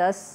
10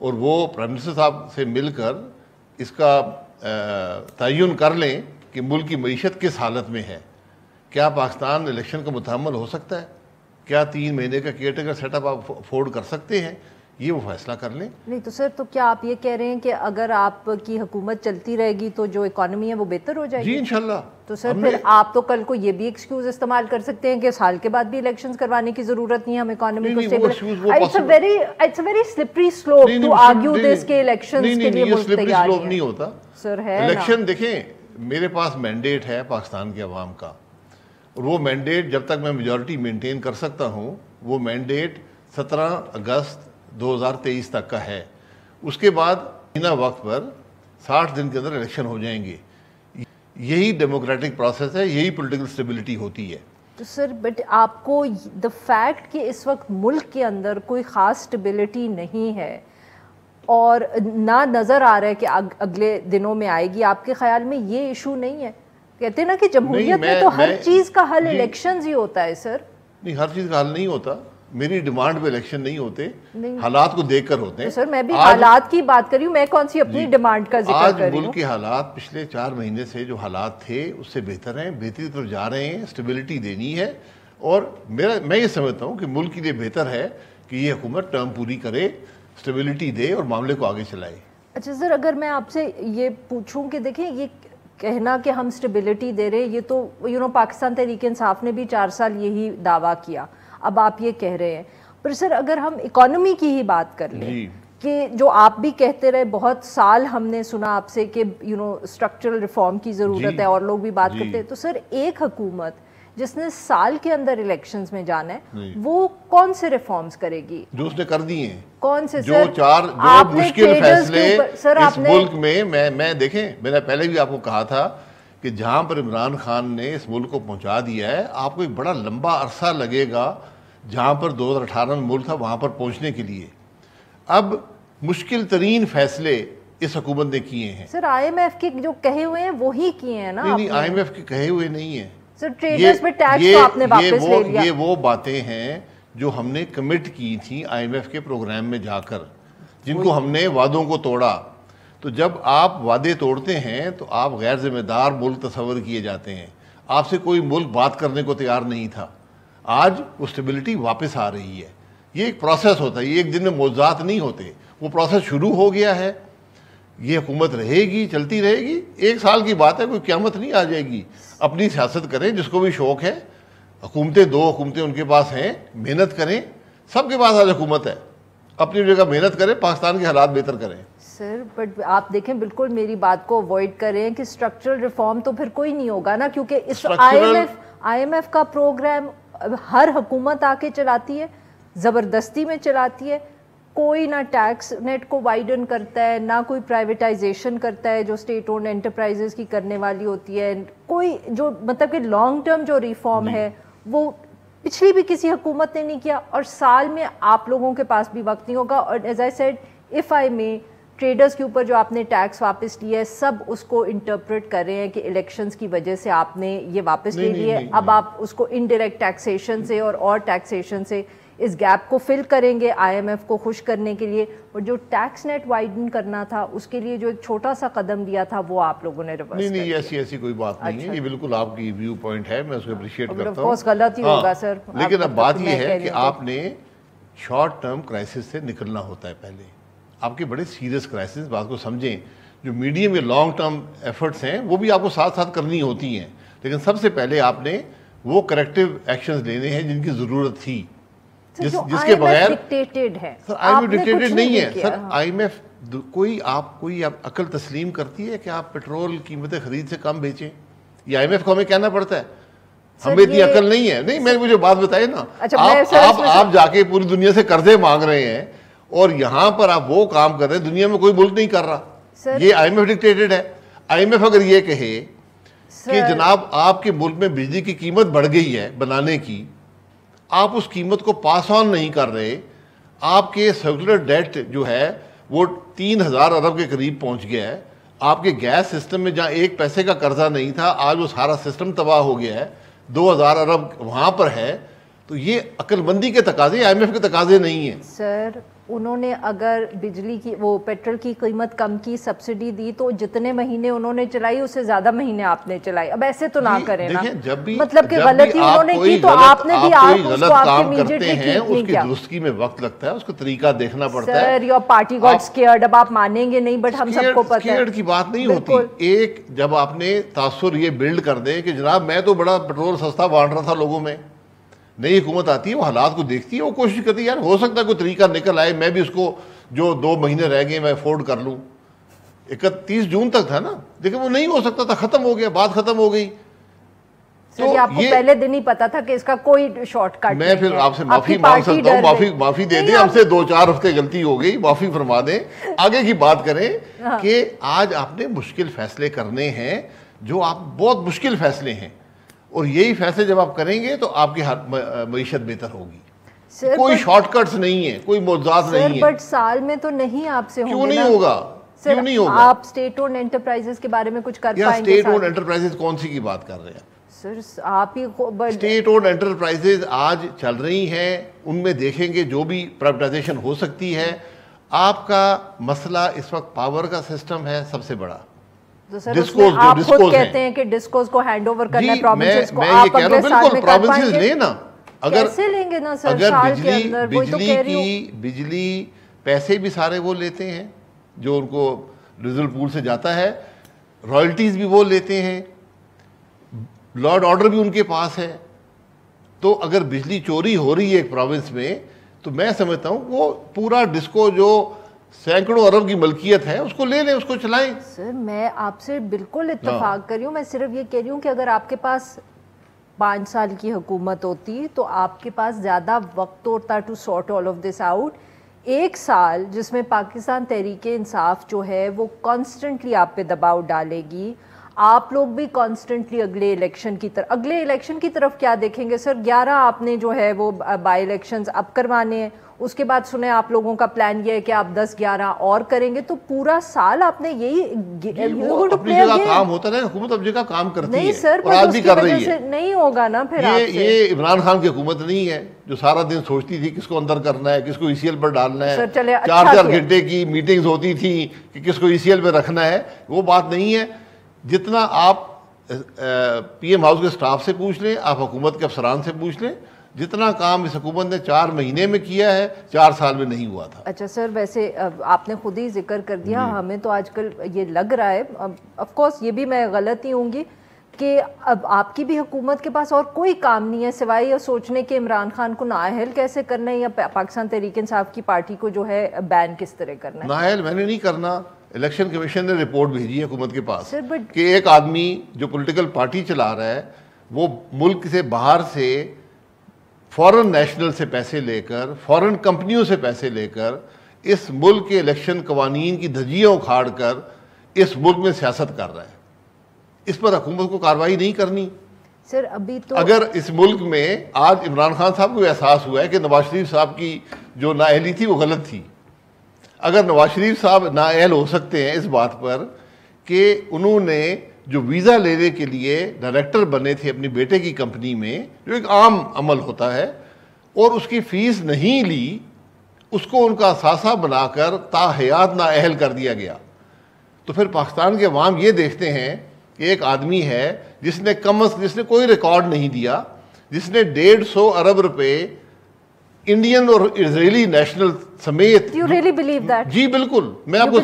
اور وہ prime minister صاحب سے مل کر اس کا تعین کر لیں کہ ملک کی معیشت کس حالت میں ہے. کیا پاکستان الیکشن کا متحمل ہو سکتا ہے؟ کیا 3 مہینے کا کیئر ٹیکر سیٹ اپ آپ افورڈ کر سکتے ہیں؟ یہ وہ فیصلہ کر لیں. نہیں تو سر، تو کیا آپ یہ کہہ رہے ہیں کہ اگر آپ کی حکومت چلتی رہے گی تو جو اکانومی ہے وہ بہتر ہو جائے گی؟ جی انشاءاللہ. تو سر پھر آپ تو کل کو یہ بھی ایکسکیوز استعمال کر سکتے ہیں کہ سال کے بعد بھی الیکشنز کروانے کی ضرورت نہیں ہے، ہم اکانومی کو stable. It's a very slippery slope to argue this کہ الیکشنز کے لیے ملک تیار نہیں ہوتا. سر ہے الیکشن دیکھیں، میرے پاس مینڈیٹ ہے پاکستان کے عوام کا، اور وہ مینڈیٹ جب تک میں میجورٹی مینٹین کر سکتا ہوں، وہ مینڈیٹ 17 اگست 2023 تک کا ہے. اس کے بعد بنا وقت پر 60 دن کے اندر الیکشن ہو جائیں گے. یہی ڈیموکریٹک پروسیس ہے، یہی پولیٹیکل سٹیبلٹی ہوتی ہے. تو سر بٹ آپ کو دا فیکٹ کہ اس وقت ملک کے اندر کوئی خاص سٹیبلٹی نہیں ہے اور نہ نظر آ رہا ہے کہ اگلے دنوں میں آئے گی، آپ کے خیال میں یہ ایشو نہیں ہے؟ کہتے ہیں نا کہ جمہوریت میں تو ہر چیز کا حل الیکشنز ہی ہوتا ہے. سر نہیں، ہر چیز کا حل نہیں ہوتا. میری ڈیمانڈ پہ الیکشن نہیں ہوتے، حالات کو دیکھ کر ہوتے ہیں. سر میں بھی حالات کی بات کر رہی ہوں، میں کون سی اپنی ڈیمانڈ کا ذکر کر رہی ہوں. آج ملک کے حالات پچھلے 4 مہینے سے جو حالات تھے اس سے بہتر ہیں، بہتری طرف جا رہے ہیں. اسٹیبلٹی دینی ہے، اور میں یہ سمجھتا ہوں کہ ملک کے لیے بہتر ہے کہ یہ حکومت ٹرم پوری کرے، اسٹیبلٹی دے اور معاملے کو آگے چلائے. اچھا سر، اگر میں آپ سے یہ پوچھوں کہ دیکھیں، یہ کہنا کہ ہم اسٹیبلٹی دے رہے، یہ تو پاکستان تحریک انصاف نے بھی 4 سال یہی دعویٰ کیا، اب آپ یہ کہہ رہے ہیں. پر سر اگر ہم اکانومی کی ہی بات کر لیں کہ جو آپ بھی کہتے رہے، بہت سال ہم نے سنا آپ سے کہ اسٹرکچرل ریفارم کی ضرورت ہے، اور لوگ بھی بات کرتے ہیں. تو سر ایک حکومت جس نے سال کے اندر الیکشنز میں جانا ہے، وہ کون سے ریفارمز کرے گی جو اس نے کر دی ہیں؟ کون سے؟ جو مشکل فیصلے اس ملک میں دیکھیں، میں نے پہلے بھی آپ کو کہا تھا کہ جہاں پر عمران خان نے اس ملک کو پہنچا دیا ہے، آپ کو ایک بڑا لمبا عرصہ لگے گا جہاں پر 2018 میں ملک تھا وہاں پر پہنچنے کے لیے. اب مشکل ترین فیصلے اس حکومت نے کیے ہیں. سر آئی ایم ایف کے جو کہے ہوئے ہیں وہی کیے ہیں نا؟ نہیں، آئی ایم ایف کے کہے ہوئے نہیں ہیں. سر ٹریڈرز پہ ٹیکس تو آپ نے واپس لے لیا. یہ وہ باتیں ہیں جو ہم نے کمٹ کی تھیں آئی ایم ایف کے پروگرام میں جا کر، جن کو ہم نے وعدوں کو توڑا. تو جب آپ وعدے توڑتے ہیں تو آپ غیر ذمہ دار ملک تصور کیے جاتے ہیں. آپ سے کوئی ملک بات کرنے کو تیار نہیں تھا. آج وہ اسٹیبلٹی واپس آ رہی ہے. یہ ایک پروسیس ہوتا ہے، یہ ایک دن میں معجزات نہیں ہوتے. وہ پروسیس شروع ہو گیا ہے. یہ حکومت رہے گی، چلتی رہے گی. 1 سال کی بات ہے، کوئی قیامت نہیں آ جائے گی. اپنی سیاست کریں، جس کو بھی شوق ہے. حکومتیں 2 حکومتیں ان کے پاس ہیں، محنت کریں. سب کے پاس آج حکومت ہے، اپنی جگہ محنت کریں، پاکستان کے حالات بہتر کریں. سر بٹ آپ دیکھیں، بالکل میری بات کو اوائڈ کریں کہ اسٹرکچرل ریفارم تو پھر کوئی نہیں ہوگا نا، کیونکہ اس آئی ایم ایف کا پروگرام ہر حکومت آ کے چلاتی ہے، زبردستی میں چلاتی ہے. کوئی نہ ٹیکس نیٹ کو وائڈن کرتا ہے، نہ کوئی پرائیویٹائزیشن کرتا ہے جو اسٹیٹ اونڈ انٹرپرائزز کی کرنے والی ہوتی ہے. کوئی جو مطلب کہ لانگ ٹرم جو ریفارم ہے وہ پچھلی بھی کسی حکومت نے نہیں کیا، اور سال میں آپ لوگوں کے پاس بھی وقت نہیں ہوگا. اور as I said, if I میں، ٹریڈرز کے اوپر جو آپ نے ٹیکس واپس لیا ہے، سب اس کو انٹرپریٹ کر رہے ہیں کہ الیکشنز کی وجہ سے آپ نے یہ واپس لے لیے. اب آپ اس کو انڈائریکٹ ٹیکسیشن سے اور ٹیکسیشن سے اس گیپ کو فل کریں گے آئی ایم ایف کو خوش کرنے کے لیے. اور جو ٹیکس نیٹ وائڈن کرنا تھا اس کے لیے جو ایک چھوٹا سا قدم دیا تھا وہ آپ لوگوں نے ریورس کر دیا. ایسی کوئی بات نہیں ہے. یہ بالکل آپ کی ویو پوائنٹ ہے، میں اس کو اپریشیٹ کرتا ہوں. غلط ہی ہوگا سر، لیکن اب بات یہ ہے کہ آپ نے شارٹ ٹرم کرائسس سے نکلنا ہوتا ہے. پہلے آپ کے بڑے سیریس کرائسس، بات کو سمجھیں. جو میڈیم یا لانگ ٹرم ایفرٹس ہیں وہ بھی آپ کو ساتھ ساتھ کرنی ہوتی ہیں، لیکن سب سے پہلے آپ نے وہ کریکٹو ایکشنز لینے ہیں جن کی ضرورت تھی، جس کے بغیر سر آئی ایم ایف ڈکٹیٹڈ نہیں ہے. سر آئی ایم ایف کوئی عقل تسلیم کرتی ہے کہ آپ پیٹرول قیمتیں خرید سے کم بیچیں؟ یہ آئی ایم ایف کو ہمیں کہنا پڑتا ہے. ہمیں اتنی عقل نہیں ہے. نہیں، میں مجھے بات بتائے نا، آپ جا کے پوری دنیا سے قرضے مانگ رہے ہیں اور یہاں پر آپ وہ کام کر رہے ہیں دنیا میں کوئی ملک نہیں کر رہا. یہ آئی ایم ایف ڈکٹیٹڈ ہے. آئی ایم ایف اگر یہ کہے کہ جناب آپ کے ملک میں بجلی کی قیمت بڑھ گئی ہے بنانے کی، آپ اس قیمت کو پاس آن نہیں کر رہے، آپ کے سرکولر ڈیٹ جو ہے وہ 3000 ارب کے قریب پہنچ گیا ہے. آپ کے گیس سسٹم میں جہاں 1 پیسے کا قرضہ نہیں تھا، آج وہ سارا سسٹم تباہ ہو گیا ہے. 2000 ارب وہاں پر ہے. تو یہ عقل مندی کے تقاضے، آئی ایم ایف کے تقاضے نہیں ہیں. سر انہوں نے اگر بجلی کی وہ پیٹرول کی قیمت کم کی سبسڈی دی تو جتنے مہینے انہوں نے چلائی اس سے زیادہ مہینے آپ نے چلائی. اب ایسے تو نہ کریں نا, مطلب کہ غلطی انہوں نے کی تو آپ نے بھی آپ اس کو آپ امیڈیٹلی ٹھیک نہیں کیا. درستگی میں وقت لگتا ہے, اس کا طریقہ دیکھنا پڑتا ہے. سر یور پارٹی گاٹ اسکیئرڈ, اب آپ مانیں گے نہیں بٹ ہم سب کو پتہ ہے. اسکیئرڈ کی بات نہیں ہوتی. ایک جب آپ نے تاثر یہ بلڈ کر دیں کہ جناب میں تو بڑا پیٹرول سستا بانٹ رہا تھا لوگوں میں, نئی حکومت آتی ہے وہ حالات کو دیکھتی ہے, وہ کوشش کرتی ہے یار ہو سکتا ہے کوئی طریقہ نکل آئے, میں بھی اس کو جو 2 مہینے رہ گئے میں افورڈ کر لوں. 31 جون تک تھا نا, لیکن وہ نہیں ہو سکتا تھا, ختم ہو گیا, بات ختم ہو گئی. تو آپ کو پہلے دن ہی پتا تھا کہ اس کا کوئی شارٹ کٹ. میں پھر آپ سے معافی مانگ سکتا ہوں, معافی دے دیں, ہم سے 2-4 ہفتے غلطی ہو گئی, معافی فرما دیں, آگے کی بات کریں. کہ آج آپ نے مشکل فیصلے کرنے ہیں, جو آپ بہت مشکل فیصلے ہیں, اور یہی فیصلے جب آپ کریں گے تو آپ کی معیشت بہتر ہوگی. کوئی شارٹ کٹس نہیں ہے, کوئی معجزات نہیں ہے. بٹ سال میں تو نہیں آپ سے کیوں نہیں ہوگا, کیوں نہیں ہوگا؟ آپ اسٹیٹ اونڈ انٹرپرائزز کے بارے میں کچھ کر پائیں گے؟ اسٹیٹ اونڈ انٹرپرائزز کون سی کی بات کر رہے ہیں سر؟ آپ ہی اسٹیٹ اونڈ انٹرپرائزز آج چل رہی ہیں, ان میں دیکھیں گے جو بھی پرائیویٹائزیشن ہو سکتی ہے. آپ کا مسئلہ اس وقت پاور کا سسٹم ہے سب سے بڑا. آپ خود کہتے ہیں کہ ڈسکوز کو ہینڈ اوور کرنا ہے پروونسز کو, آپ اگلے سال میں کر پائیں گے؟ کیسے لیں گے نا سر, سال کے اندر. وہی تو کہہ رہی ہوں, بجلی پیسے بھی سارے وہ لیتے ہیں جو ان کو ریزرو پول سے جاتا ہے, رائلٹیز بھی وہ لیتے ہیں, لاء اینڈ آرڈر بھی ان کے پاس ہے. تو اگر بجلی چوری ہو رہی ہے ایک پروونس میں, تو میں سمجھتا ہوں وہ پورا ڈسکو جو سینکڑوں ارب کی ملکیت ہے اس کو لے لیں, اس کو چلائیں. سر میں آپ سے بالکل اتفاق کر رہی ہوں, میں صرف یہ کہہ رہی ہوں کہ اگر آپ کے پاس 5 سال کی حکومت ہوتی تو آپ کے پاس زیادہ وقت ہوتا to sort all of this out. 1 سال جس میں پاکستان تحریک انصاف جو ہے وہ کانسٹنٹلی آپ پہ دباؤ ڈالے گی, آپ لوگ بھی کانسٹنٹلی اگلے الیکشن کی طرف کیا دیکھیں گے سر؟ 11 آپ نے جو ہے وہ بائی الیکشنز اب کروانے ہیں, اس کے بعد سنیں آپ لوگوں کا پلان یہ ہے کہ آپ 10-11 اور کریں گے, تو پورا سال آپ نے یہی اپنی جگہ کام ہوتا ہے. حکومت اپنی جگہ کام کرتی ہے, نہیں سر, اور آج بھی کر رہی ہے. نہیں ہوگا نا پھر. یہ عمران خان کی حکومت نہیں ہے جو سارا دن سوچتی تھی کس کو اندر کرنا ہے, کس کو ای سی ایل پر ڈالنا ہے, 4 گھنٹے کی میٹنگز ہوتی تھی کہ کس کو ای سی ایل پہ رکھنا ہے. وہ بات نہیں ہے. جتنا آپ پی ایم ہاؤس کے سٹاف سے پوچھ لیں, آپ حکومت کے افسران سے پوچھ لیں, جتنا کام اس حکومت نے 4 مہینے میں کیا ہے 4 سال میں نہیں ہوا تھا. اچھا سر, ویسے آپ نے خود ہی ذکر کر دیا, ہمیں تو آج کل یہ لگ رہا ہے, آف کورس یہ بھی میں غلط ہی ہوں گی, کہ اب آپ کی بھی حکومت کے پاس اور کوئی کام نہیں ہے سوائے یہ سوچنے کہ عمران خان کو نااہل کیسے کرنا ہے, یا پاکستان تحریک انصاف کی پارٹی کو جو ہے بین کس طرح کرنا ہے. نااہل میں نے نہیں کرنا. الیکشن کمیشن نے رپورٹ بھیجی ہے حکومت کے پاس کہ ایک آدمی جو پولیٹیکل پارٹی چلا رہا ہے وہ ملک سے باہر سے فورن نیشنل سے پیسے لے کر, فورن کمپنیوں سے پیسے لے کر, اس ملک کے الیکشن قوانین کی دھجیاں اکھاڑ کر اس ملک میں سیاست کر رہا ہے. اس پر حکومت کو کارروائی نہیں کرنی سر. ابھی تو اگر اس ملک میں آج عمران خان صاحب کو احساس ہوا ہے کہ نواز شریف صاحب کی جو نااہلی تھی وہ غلط تھی, اگر نواز شریف صاحب نااہل ہو سکتے ہیں اس بات پر کہ انہوں نے جو ویزا لینے کے لیے ڈائریکٹر بنے تھے اپنی بیٹے کی کمپنی میں, جو ایک عام عمل ہوتا ہے, اور اس کی فیس نہیں لی, اس کو ان کا اثاثہ بنا کر تاحیات نااہل کر دیا گیا, تو پھر پاکستان کے عوام یہ دیکھتے ہیں کہ ایک آدمی ہے جس نے کوئی ریکارڈ نہیں دیا, جس نے 150 ارب روپے انڈین اور اسرائیلی نیشنل سمیت. You really believe that? جی بالکل, میں آپ کو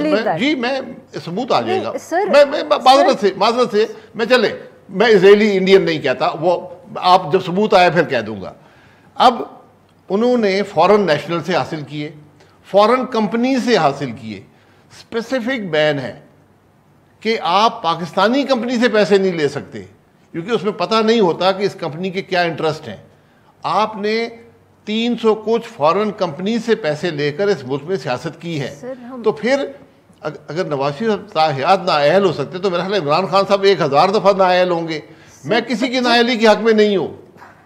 میں ثبوت آ جائے گا. میں معذرت سے میں اسرائیلی انڈین نہیں کہتا, وہ آپ جب ثبوت آیا پھر کہہ دوں گا. اب انہوں نے فورن نیشنل سے حاصل کیے, فورن کمپنی سے حاصل کیے. اسپیسیفک بین ہے کہ آپ پاکستانی کمپنی سے پیسے نہیں لے سکتے, کیونکہ اس میں پتہ نہیں ہوتا کہ اس کمپنی کے کیا انٹرسٹ ہیں. آپ نے 300 کچھ فورن کمپنی سے پیسے لے کر اس ملک میں سیاست کی ہے. تو پھر اگر نواز شریف تاحیات نااہل ہو سکتے تو میرا خیال ہے عمران خان صاحب 1000 دفعہ نااہل ہوں گے. میں کسی کی نااہلی کے حق میں نہیں ہوں,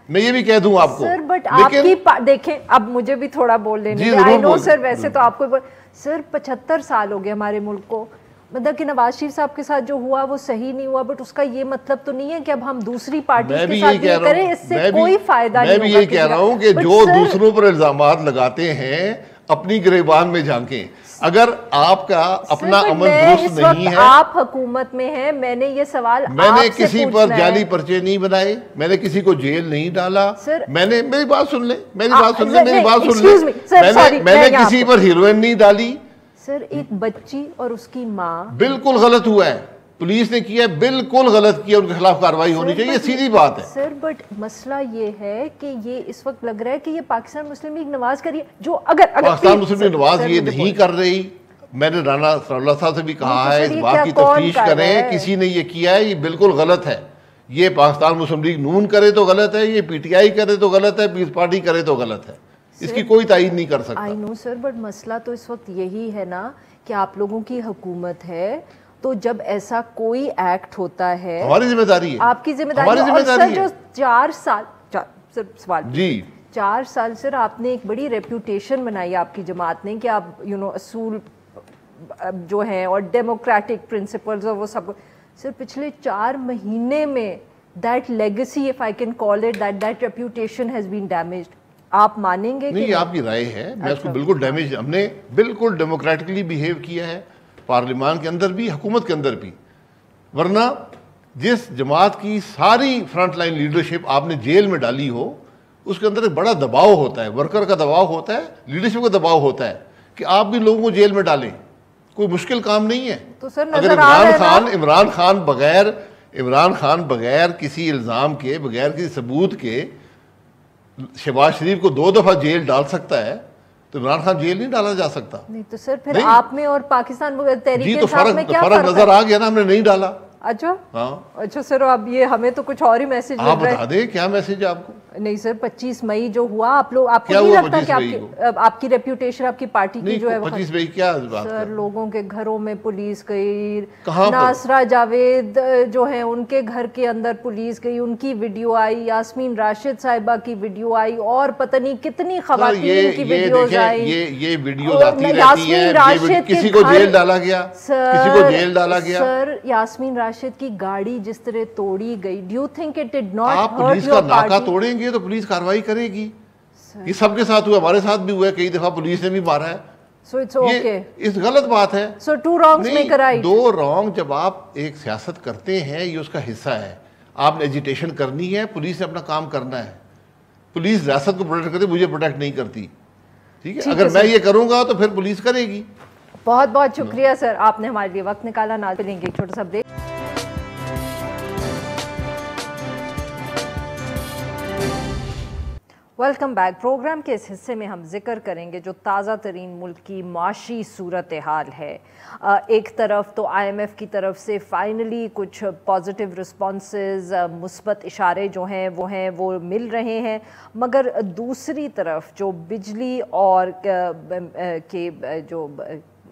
میں یہ بھی کہہ دوں آپ کو. سر بٹ آپ کی دیکھیں, اب مجھے بھی تھوڑا بول لینے دیں. آئی نو سر, ویسے تو آپ کو سر 75 سال ہو گئے ہمارے ملک کو, مطلب کہ نواز شریف صاحب کے ساتھ جو ہوا وہ صحیح نہیں ہوا, بٹ اس کا یہ مطلب تو نہیں ہے کہ اب ہم دوسری پارٹی کے ساتھ یہ کریں, اس سے کوئی فائدہ نہیں ہوگا. میں بھی یہی کہہ رہا ہوں کہ جو دوسروں پر الزامات لگاتے ہیں اپنی گریبان میں جھانکیں. اگر آپ کا اپنا عمل درست نہیں ہے, آپ حکومت میں ہیں, میں نے یہ سوال میں نے کسی پر جعلی پرچے نہیں بنائے, میں نے کسی کو جیل نہیں ڈالا, میں نے میری بات سن لیں, میں نے کسی پر ہیروئن نہیں ڈالی. سر ایک بچی اور اس کی ماں, بالکل غلط ہوا ہے, پولیس نے کیا ہے, بالکل غلط کیا, ان کے خلاف کارروائی ہونی چاہیے, سیدھی بات ہے. سر بٹ مسئلہ یہ ہے کہ یہ اس وقت لگ رہا ہے کہ یہ پاکستان مسلم لیگ نواز کر رہی ہے, جو اگر پاکستان مسلم لیگ نواز یہ نہیں کر رہی. میں نے رانا ثناء اللہ صاحب سے بھی کہا ہے اس بات کی تفتیش کریں, کسی نے یہ کیا ہے, یہ بالکل غلط ہے. یہ پاکستان مسلم لیگ نون کرے تو غلط ہے, یہ پی ٹی آئی کرے تو غلط ہے, پیپلز پارٹی کرے تو غلط ہے. اس کی کوئی تائید نہیں کر سکتا. آئی نو سر, بٹ مسئلہ تو اس وقت یہی ہے نا کہ آپ لوگوں کی حکومت ہے, تو جب ایسا کوئی ایکٹ ہوتا ہے ہماری ذمہ داری ہے, آپ کی ذمہ داری ہے. اور سر جو 4 سال سوال جی 4 سال سر آپ نے ایک بڑی ریپیوٹیشن بنائی آپ کی جماعت نے کہ آپ اصول جو ہیں اور ڈیموکریٹک پرنسپلز اور وہ سب, سر پچھلے 4 مہینے میں that legacy, if I can call it that reputation has been damaged. آپ مانیں گے؟ نہیں, آپ کی رائے ہے, میں اس کو بالکل ڈیمیج, ہم نے بالکل ڈیموکریٹکلی بیہیو کیا ہے, پارلیمان کے اندر بھی, حکومت کے اندر بھی. ورنہ جس جماعت کی ساری فرنٹ لائن لیڈرشپ آپ نے جیل میں ڈالی ہو, اس کے اندر ایک بڑا دباؤ ہوتا ہے, ورکر کا دباؤ ہوتا ہے, لیڈرشپ کا دباؤ ہوتا ہے کہ آپ بھی لوگوں کو جیل میں ڈالیں. کوئی مشکل کام نہیں ہے. تو سر اگر عمران خان بغیر کسی الزام کے, بغیر کسی ثبوت کے شہباز شریف کو 2 دفعہ جیل ڈال سکتا ہے, تو عمران خان جیل نہیں ڈالا جا سکتا. نہیں تو سر پھر آپ میں اور پاکستان تحریک انصاف میں کیا فرق نظر آ گیا نا, ہم نے نہیں ڈالا. اچھا ہاں, اچھا سر, اب یہ ہمیں تو کچھ اور ہی میسج آپ بتا دیں کیا میسج ہے آپ کو. نہیں سر 25 مئی جو ہوا, آپ کو نہیں لگتا کہ آپ کی ریپیوٹیشن آپ کی پارٹی کی جو ہے 25 مئی کیا بات سر, لوگوں کے گھروں میں پولیس گئی, ناصرہ جاوید جو ہیں ان کے گھر کے اندر پولیس گئی, ان کی ویڈیو آئی, یاسمین راشد صاحبہ کی ویڈیو آئی, اور پتہ نہیں کتنی خواتین کی ویڈیوز آئی. یہ ویڈیوز آتی رہتی ہیں, کسی کو جیل ڈالا گیا, کسی کو جیل ڈالا گیا. سر یاسمین راشد کی گاڑی جس طرح توڑی گئی, do you think it did not آپ پولیس کا ناکہ توڑیں گے تو پولیس کارروائی کرے گی. یہ سب کے ساتھ ہوا, ہمارے ساتھ بھی ہوا ہے, کئی دفعہ پولیس نے بھی مارا ہے. So it's okay. اس غلط بات ہے. So 2 wrongs make a right. 2 wrong جب آپ ایک سیاست کرتے ہیں, یہ اس کا حصہ ہے. آپ نے ایجیٹیشن کرنی ہے, پولیس نے اپنا کام کرنا ہے. پولیس ریاست کو پروٹیکٹ کرتی, مجھے پروٹیکٹ نہیں کرتی. ٹھیک ہے, اگر میں یہ کروں گا تو پھر پولیس کرے گی. بہت بہت شکریہ سر, آپ نے ہمارے لیے وقت نکالا. نہ لیں گے ایک چھوٹا سا بریک. Welcome back. پروگرام کے اس حصے میں ہم ذکر کریں گے جو تازہ ترین ملک کی معاشی صورتحال ہے. ایک طرف تو آئی ایم ایف کی طرف سے فائنلی کچھ پازیٹیو رسپانسز, مثبت اشارے جو ہیں وہ مل رہے ہیں, مگر دوسری طرف جو بجلی اور جو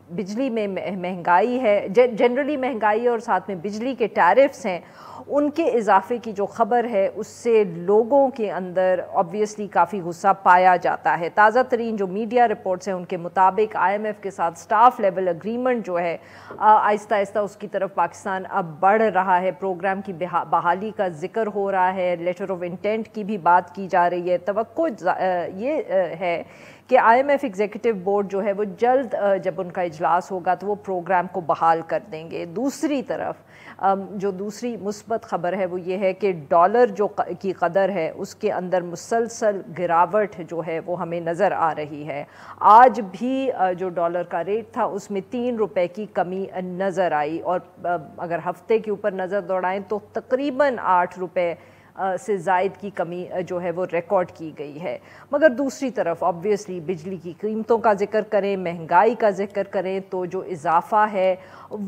بجلی میں مہنگائی ہے, جنرلی مہنگائی اور ساتھ میں بجلی کے ٹیرفز ہیں, ان کے اضافے کی جو خبر ہے اس سے لوگوں کے اندر آبویسلی کافی غصہ پایا جاتا ہے. تازہ ترین جو میڈیا رپورٹس ہیں ان کے مطابق آئی ایم ایف کے ساتھ سٹاف لیول اگریمنٹ جو ہے آہستہ آہستہ اس کی طرف پاکستان اب بڑھ رہا ہے. پروگرام کی بحالی کا ذکر ہو رہا ہے, لیٹر آف انٹینٹ کی بھی بات کی جا رہی ہے. توقع یہ ہے کہ I M F executive board جو ہے وہ جلد جب ان کا اجلاس ہوگا تو وہ پروگرام کو بحال کر دیں گے. دوسری طرف جو دوسری مثبت خبر ہے وہ یہ ہے کہ ڈالر جو کی قدر ہے اس کے اندر مسلسل گراوٹ جو ہے وہ ہمیں نظر آ رہی ہے. آج بھی جو ڈالر کا ریٹ تھا اس میں 3 روپے کی کمی نظر آئی, اور اگر ہفتے کے اوپر نظر دوڑائیں تو تقریباً 8 روپے سے زائد کی کمی جو ہے وہ ریکارڈ کی گئی ہے. مگر دوسری طرف آبویسلی بجلی کی قیمتوں کا ذکر کریں, مہنگائی کا ذکر کریں تو جو اضافہ ہے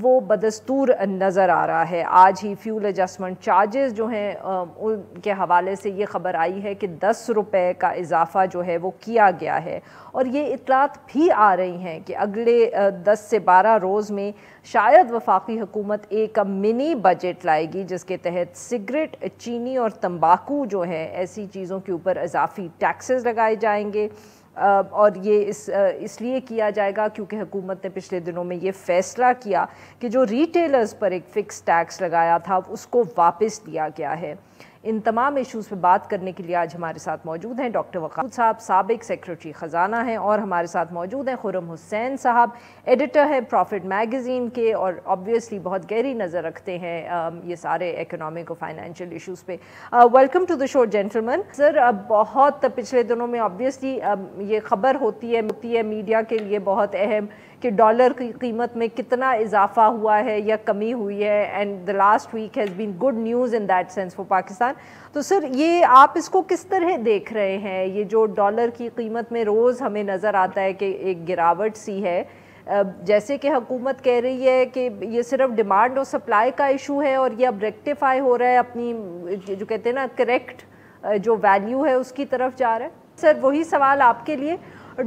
وہ بدستور نظر آ رہا ہے. آج ہی فیول ایڈجسٹمنٹ چارجز جو ہیں ان کے حوالے سے یہ خبر آئی ہے کہ 10 روپے کا اضافہ جو ہے وہ کیا گیا ہے, اور یہ اطلاعات بھی آ رہی ہیں کہ اگلے 10 سے 12 روز میں شاید وفاقی حکومت ایک منی بجٹ لائے گی جس کے تحت سگریٹ, چینی اور تمباکو جو ہے ایسی چیزوں کے اوپر اضافی ٹیکسز لگائے جائیں گے. اور یہ اس لیے کیا جائے گا کیونکہ حکومت نے پچھلے دنوں میں یہ فیصلہ کیا کہ جو ریٹیلرز پر ایک فکس ٹیکس لگایا تھا اس کو واپس لیا گیا ہے. ان تمام ایشوز پہ بات کرنے کے لیے آج ہمارے ساتھ موجود ہیں ڈاکٹر وقار صاحب، سابق سیکرٹری خزانہ ہیں، اور ہمارے ساتھ موجود ہیں خرم حسین صاحب، ایڈیٹر ہے پروفٹ میگزین کے، اور آبویسلی بہت گہری نظر رکھتے ہیں یہ سارے اکنامک اور فائنینشیل ایشوز پہ۔ ویلکم ٹو دا شو جینٹلمن۔ سر، بہت پچھلے دنوں میں آبویسلی یہ خبر ہوتی ہے میڈیا کے لیے بہت اہم کہ ڈالر کی قیمت میں کتنا اضافہ ہوا ہے یا کمی ہوئی ہے، and the last week has been good news in that sense for Pakistan. تو سر، یہ آپ اس کو کس طرح دیکھ رہے ہیں؟ یہ جو ڈالر کی قیمت میں روز ہمیں نظر آتا ہے کہ ایک گراوٹ سی ہے، جیسے کہ حکومت کہہ رہی ہے کہ یہ صرف ڈیمانڈ اور سپلائی کا ایشو ہے اور یہ اب ریکٹیفائی ہو رہا ہے، اپنی جو کہتے ہیں نا کریکٹ جو ویلیو ہے اس کی طرف جا رہا ہے۔ سر، وہی سوال آپ کے لیے،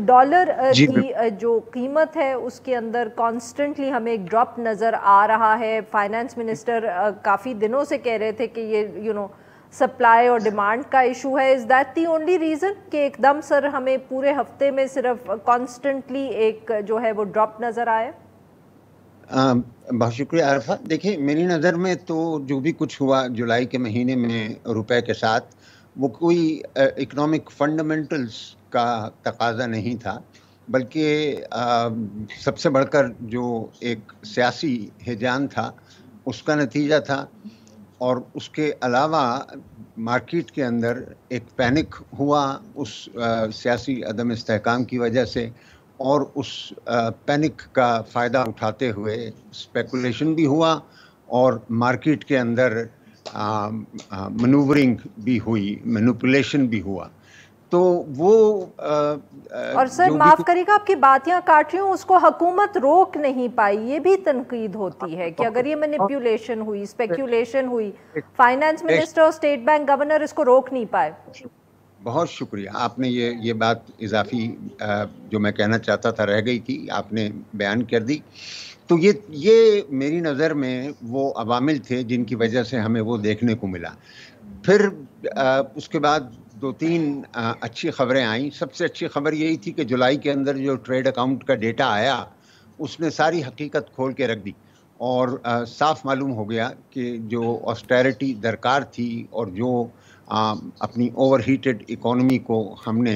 ڈالر کی جو قیمت ہے اس کے اندر کانسٹنٹلی ہمیں ایک ڈراپ نظر آ رہا ہے۔ فائنانس منسٹر کافی دنوں سے کہہ رہے تھے کہ یہ سپلائی اور ڈیمانڈ کا ایشو ہے۔ Is that the only reason کہ ایک دم سر ہمیں پورے ہفتے میں صرف کانسٹنٹلی ایک جو ہے وہ ڈراپ نظر آئے؟ بہت شکریہ عارفہ۔ دیکھیں، میری نظر میں تو جو بھی کچھ ہوا جولائی کے مہینے میں روپے کے ساتھ، وہ کوئی اکنامک فنڈامنٹلز کا تقاضا نہیں تھا، بلکہ سب سے بڑھ کر جو ایک سیاسی ہیجان تھا اس کا نتیجہ تھا، اور اس کے علاوہ مارکیٹ کے اندر ایک پینک ہوا اس سیاسی عدم استحکام کی وجہ سے، اور اس پینک کا فائدہ اٹھاتے ہوئے اسپیکولیشن بھی ہوا اور مارکیٹ کے اندر منوورنگ بھی ہوئی، مینوپولیشن بھی ہوا۔ تو وہ اور سر معاف کریے گا آپ کی بات یہاں کاٹ رہی ہوں، اس کو حکومت روک نہیں پائی، یہ بھی تنقید ہوتی ہے کہ اگر یہ مینیپولیشن ہوئی، اسپیکولیشن ہوئی، فائنانس منسٹر اور اسٹیٹ بینک گورنر اس کو روک نہیں پائے۔ بہت شکریہ، آپ نے یہ بات اضافی جو میں کہنا چاہتا تھا رہ گئی تھی، آپ نے بیان کر دی۔ تو یہ میری نظر میں وہ عوامل تھے جن کی وجہ سے ہمیں وہ دیکھنے کو ملا۔ پھر اس کے بعد 2-3 اچھی خبریں آئیں۔ سب سے اچھی خبر یہی تھی کہ جولائی کے اندر جو ٹریڈ اکاؤنٹ کا ڈیٹا آیا اس نے ساری حقیقت کھول کے رکھ دی، اور صاف معلوم ہو گیا کہ جو آسٹیرٹی درکار تھی اور جو اپنی اوور ہیٹڈ اکانومی کو ہم نے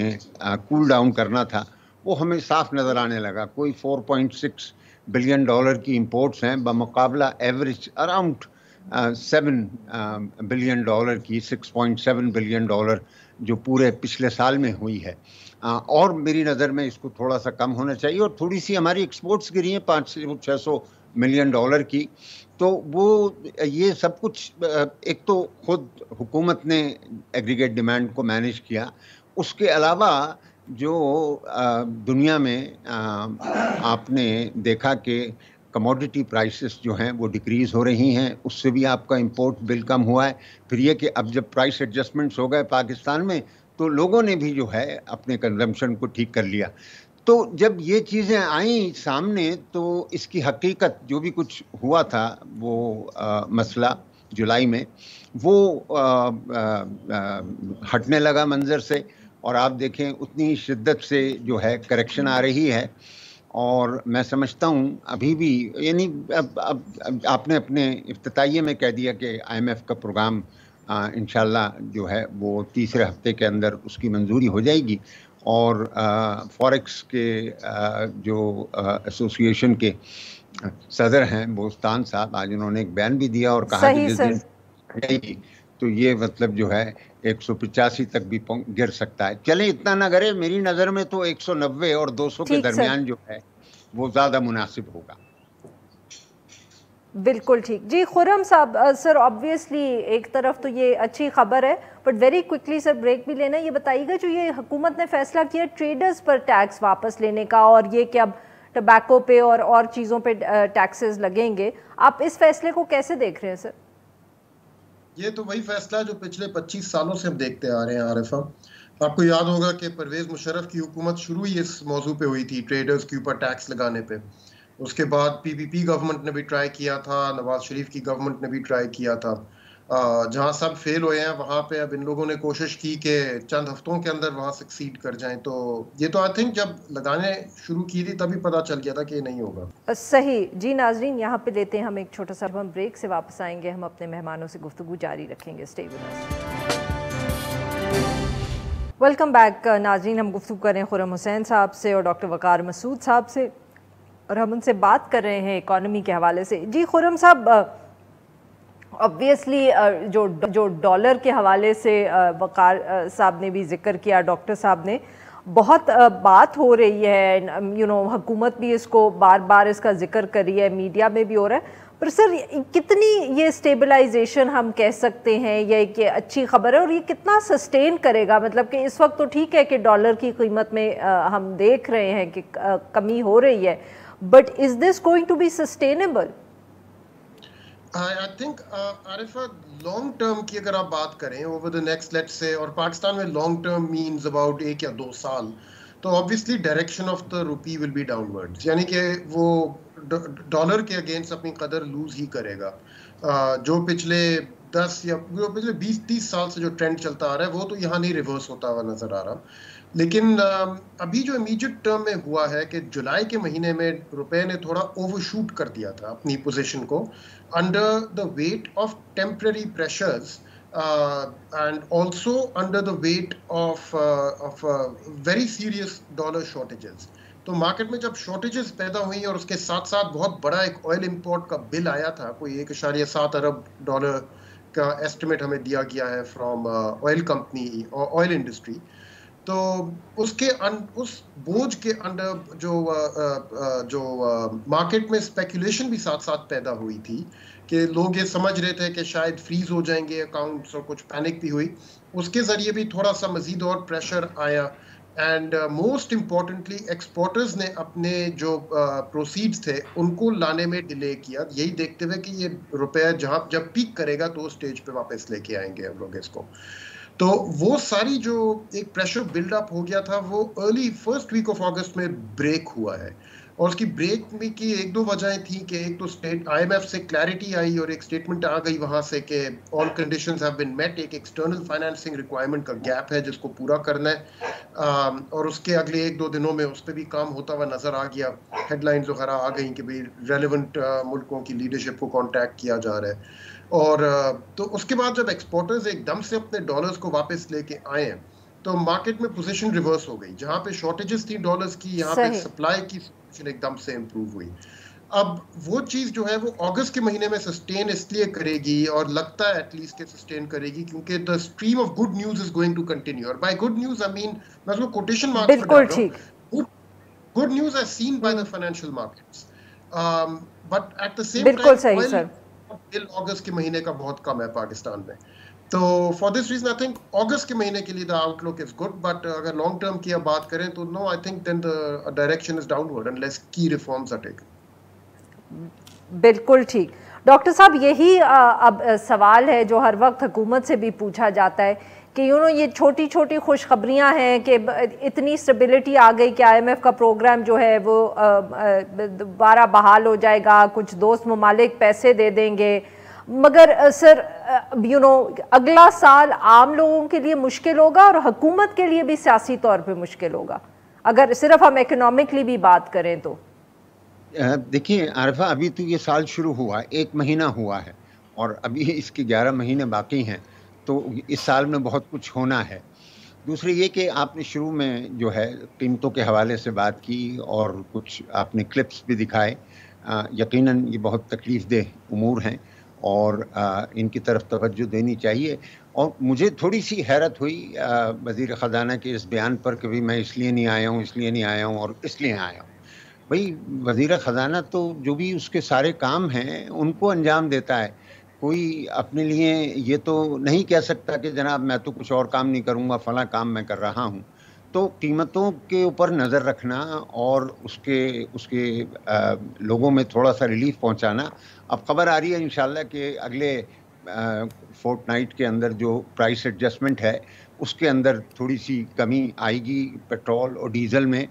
کول ڈاؤن کرنا تھا وہ ہمیں صاف نظر آنے لگا۔ کوئی 4.6 بلین ڈالر کی امپورٹس ہیں بمقابلہ ایوریج اراؤنڈ 7 بلین ڈالر کی، 6.7 بلین ڈالر جو پورے پچھلے سال میں ہوئی ہے۔ اور میری نظر میں اس کو تھوڑا سا کم ہونا چاہیے، اور تھوڑی سی ہماری ایکسپورٹس گری ہیں 500-600 ملین ڈالر کی۔ تو وہ یہ سب کچھ ایک تو خود حکومت نے ایگریگیٹ ڈیمانڈ کو مینیج کیا، اس کے علاوہ جو دنیا میں آپ نے دیکھا کہ کموڈٹی پرائسز جو ہیں وہ ڈکریز ہو رہی ہیں، اس سے بھی آپ کا امپورٹ بل کم ہوا ہے۔ پھر یہ کہ اب جب پرائس ایڈجسٹمنٹس ہو گئے پاکستان میں تو لوگوں نے بھی جو ہے اپنے کنزمپشن کو ٹھیک کر لیا۔ تو جب یہ چیزیں آئیں سامنے تو اس کی حقیقت جو بھی کچھ ہوا تھا وہ مسئلہ جولائی میں وہ ہٹنے لگا منظر سے، اور آپ دیکھیں اتنی شدت سے جو ہے کریکشن آ رہی ہے۔ اور میں سمجھتا ہوں ابھی بھی، یعنی اب آپ نے اپنے افتتاحیے میں کہہ دیا کہ IMF کا پروگرام انشاءاللہ جو ہے وہ تیسرے ہفتے کے اندر اس کی منظوری ہو جائے گی، اور فوریکس کے جو ایسوسی ایشن کے صدر ہیں بوستان صاحب، آج انہوں نے ایک بیان بھی دیا اور کہا کہ جس دن جائے گی تو یہ مطلب جو ہے 185 تک بھی گر سکتا ہے۔ چلیں اتنا نہ گرے، میری نظر میں تو 190 اور 200 کے درمیان جو ہے وہ زیادہ مناسب ہوگا۔ بالکل ٹھیک جی خرم صاحب۔ سر آبویسلی ایک طرف تو یہ اچھی خبر ہے، but very quickly sir break بھی لینا ہے۔ یہ بتائیے گا جو یہ حکومت نے فیصلہ کیا ٹریڈرز پر ٹیکس واپس لینے کا، اور یہ کہ اب ٹبیکو پہ اور چیزوں پہ ٹیکسز لگیں گے، آپ اس فیصلے کو کیسے دیکھ رہے ہیں سر؟ یہ تو وہی فیصلہ جو پچھلے 25 سالوں سے ہم دیکھتے آ رہے ہیں عارفہ۔ آپ کو یاد ہوگا کہ پرویز مشرف کی حکومت شروع ہی اس موضوع پہ ہوئی تھی، ٹریڈرز کے اوپر ٹیکس لگانے پہ۔ اس کے بعد PPP گورنمنٹ نے بھی ٹرائی کیا تھا، نواز شریف کی گورنمنٹ نے بھی ٹرائی کیا تھا۔ جہاں سب فیل ہوئے ہیں وہاں پہ اب ان لوگوں نے کوشش کی کہ چند ہفتوں کے اندر وہاں سکسیڈ کر جائیں۔ تو یہ تو آئی تھنک جب لگانے شروع کی تھی تبھی پتہ چل گیا تھا کہ یہ نہیں ہوگا۔ صحیح جی ناظرین، یہاں پہ لیتے ہیں ہم ایک چھوٹا سا بریک، سے واپس آئیں گے ہم اپنے مہمانوں سے گفتگو جاری رکھیں گے۔ Stay with us. Welcome back ناظرین. ہم گفتگو کر رہے ہیں خرم حسین صاحب سے اور ڈاکٹر وقار مسعود صاحب سے, اور ہم ان سے بات کر رہے ہیں اکانومی کے حوالے سے. جی خرم صاحب, آبویسلی جو ڈالر کے حوالے سے وقار صاحب نے بھی ذکر کیا, ڈاکٹر صاحب نے, بہت بات ہو رہی ہے, حکومت بھی اس کو بار بار اس کا ذکر کر رہی ہے, میڈیا میں بھی ہو رہا ہے, پر سر کتنی یہ اسٹیبلائزیشن ہم کہہ سکتے ہیں, یہ کہ اچھی خبر ہے, اور یہ کتنا سسٹین کرے گا؟ مطلب کہ اس وقت تو ٹھیک ہے کہ ڈالر کی قیمت میں ہم دیکھ رہے ہیں کہ کمی ہو رہی ہے, but is this going to be sustainable? I think Arifa long term کی اگر آپ بات کریں over the next let's say, اور پاکستان میں لانگ ٹرم مینز اباؤٹ 1 یا 2 سال, تو obviously direction of the rupee will be downward, یعنی کہ وہ ڈالر کے اگینسٹ اپنی قدر لوز ہی کرے گا. جو پچھلے 10 یا پچھلے 20-30 سال سے جو ٹرینڈ چلتا آ رہا ہے وہ تو یہاں نہیں ریورس ہوتا ہوا نظر آ رہا. لیکن ابھی جو امیجیٹ ٹرم میں ہوا ہے کہ جولائی کے مہینے میں روپے نے تھوڑا اوور شوٹ کر دیا تھا اپنی پوزیشن کو, under the weight of temporary pressures and also under the weight of very serious dollar shortages. تو مارکیٹ میں جب شارٹیجز پیدا ہوئی اور اس کے ساتھ ساتھ بہت بڑا ایک آئل امپورٹ کا بل آیا تھا, کوئی 1.7 ارب ڈالر کا ایسٹیمیٹ ہمیں دیا گیا ہے فرام آئل کمپنی اور آئل انڈسٹری, تو اس بوجھ کے انڈر جو مارکیٹ میں اسپیکولیشن بھی ساتھ ساتھ پیدا ہوئی تھی کہ لوگ یہ سمجھ رہے تھے کہ شاید فریز ہو جائیں گے اکاؤنٹس, اور کچھ پینک بھی ہوئی, اس کے ذریعے بھی تھوڑا سا مزید اور پریشر آیا. اینڈ موسٹ امپورٹنٹلی ایکسپورٹرز نے اپنے جو پروسیڈز تھے ان کو لانے میں ڈیلے کیا, یہی دیکھتے ہوئے کہ یہ روپیہ جب پیک کرے گا تو اس سٹیج پہ واپس لے کے آئیں گے ہم لوگ اس کو. تو وہ ساری جو ایک پریشر بلڈ اپ ہو گیا تھا وہ early first week of August میں بریک ہوا ہے, اور اس کی بریک میں کی 1-2 وجہیں تھیں کہ ایک تو IMF سے کلیئرٹی آئی اور ایک سٹیٹمنٹ آ گئی وہاں سے کہ آل کنڈیشنز ہیو بین میٹ, ایک ایکسٹرنل فائنینسنگ ریکوائرمنٹ کا گیپ ہے جس کو پورا کرنا ہے, اور اس کے اگلے 1-2 دنوں میں اس پہ بھی کام ہوتا ہوا نظر آ گیا. ہیڈ لائنز وغیرہ آ گئیں کہ بھئی ریلیونٹ ملکوں کی لیڈرشپ کو کانٹیکٹ کیا جا رہا ہے. اور تو اس کے بعد جب ایکسپورٹرز ایک دم سے اپنے ڈالرز کو واپس لے کے آئے ہیں تو مارکیٹ میں پوزیشن ریورس ہو گئی, جہاں پہ شارٹیجز تھی ڈالرز کی, یہاں پہ سپلائی کی سچویشن ایک دم سے امپروو ہوئی. اب وہ چیز جو ہے وہ اگست کے مہینے میں سسٹین اس لیے کرے گی, اور لگتا ہے ایٹ لیسٹ کہ سسٹین کرے گی, کیونکہ the stream of good news is going to continue. اور بائی گڈ نیوز آئی مین میں اس کو کوٹیشن مارکس میں ڈال رہا ہوں, good news as seen by the financial markets, but at the same time بل اگست کے مہینے کا بہت کم ہے پاکستان میں. تو for this reason I think اگست کے مہینے کے لیے the out look is good, but اگر لانگ ٹرم کی آپ بات کریں تو no, I think then the direction is downward unless key reforms are taken. بالکل ٹھیک. ڈاکٹر صاحب یہی اب سوال ہے جو ہر وقت حکومت سے بھی پوچھا جاتا ہے کہ یہ چھوٹی چھوٹی خوشخبریاں ہیں کہ اتنی اسٹیبلٹی آ گئی کہ IMF کا پروگرام جو ہے وہ دوبارہ بحال ہو جائے گا, کچھ دوست ممالک پیسے دے دیں گے, مگر سر اگلا سال عام لوگوں کے لیے مشکل ہوگا اور حکومت کے لیے بھی سیاسی طور پہ مشکل ہوگا اگر صرف ہم اکنامکلی بھی بات کریں تو. دیکھیے عارفہ, ابھی تو یہ سال شروع ہوا ہے, 1 مہینہ ہوا ہے اور ابھی اس کے 11 مہینے باقی ہیں, تو اس سال میں بہت کچھ ہونا ہے. دوسری یہ کہ آپ نے شروع میں جو ہے قیمتوں کے حوالے سے بات کی اور کچھ آپ نے کلپس بھی دکھائے, یقیناً یہ بہت تکلیف دہ امور ہیں اور ان کی طرف توجہ دینی چاہیے. اور مجھے تھوڑی سی حیرت ہوئی وزیر خزانہ کے اس بیان پر کہ میں اس لیے نہیں آیا ہوں, اس لیے نہیں آیا ہوں اور اس لیے آیا ہوں. بھئی وزیر خزانہ تو جو بھی اس کے سارے کام ہیں ان کو انجام دیتا ہے, کوئی اپنے لیے یہ تو نہیں کہہ سکتا کہ جناب میں تو کچھ اور کام نہیں کروں گا, فلاں کام میں کر رہا ہوں. تو قیمتوں کے اوپر نظر رکھنا اور اس کے لوگوں میں تھوڑا سا ریلیف پہنچانا. اب خبر آ رہی ہے انشاءاللہ کہ اگلے فورٹ نائٹ کے اندر جو پرائس ایڈجسٹمنٹ ہے اس کے اندر تھوڑی سی کمی آئے گی پیٹرول اور ڈیزل میں,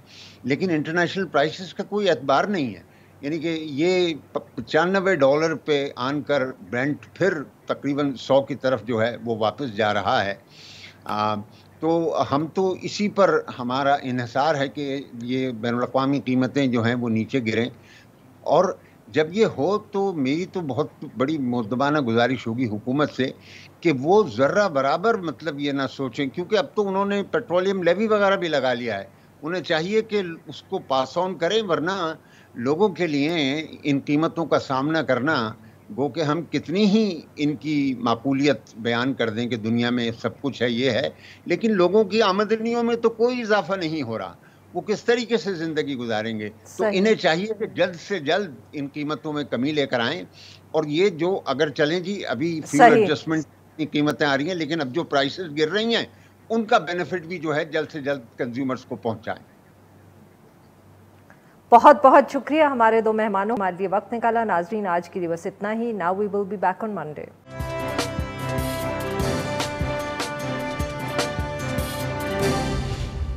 لیکن انٹرنیشنل پرائسز کا کوئی اعتبار نہیں ہے. یعنی کہ یہ $95 پہ آن کر برینٹ پھر تقریباً 100 کی طرف جو ہے وہ واپس جا رہا ہے. تو ہم تو اسی پر ہمارا انحصار ہے کہ یہ بین الاقوامی قیمتیں جو ہیں وہ نیچے گریں, اور جب یہ ہو تو میری تو بہت بڑی مؤدبانہ گزارش ہوگی حکومت سے کہ وہ ذرہ برابر مطلب یہ نہ سوچیں، کیونکہ اب تو انہوں نے پیٹرولیم لیوی وغیرہ بھی لگا لیا ہے، انہیں چاہیے کہ اس کو پاس آن کریں، ورنہ لوگوں کے لیے ان قیمتوں کا سامنا کرنا، گو کہ ہم کتنی ہی ان کی معقولیت بیان کر دیں کہ دنیا میں سب کچھ ہے، یہ ہے، لیکن لوگوں کی آمدنیوں میں تو کوئی اضافہ نہیں ہو رہا، وہ کس طریقے سے زندگی گزاریں گے؟ تو انہیں چاہیے کہ جلد سے جلد ان قیمتوں میں کمی لے کر آئیں، اور یہ جو اگر چلیں جی ابھی فیول ایڈجسٹمنٹ کی قیمتیں آ رہی ہیں، لیکن اب جو پرائسز گر رہی ہیں ان کا بینیفٹ بھی جو ہے جلد سے جلد کنزیومرز کو پہنچائیں۔ بہت بہت شکریہ ہمارے دو مہمانوں، ہمارے لیے وقت نکالا۔ ناظرین آج کے لیے بس اتنا ہی، now we will be back on Monday.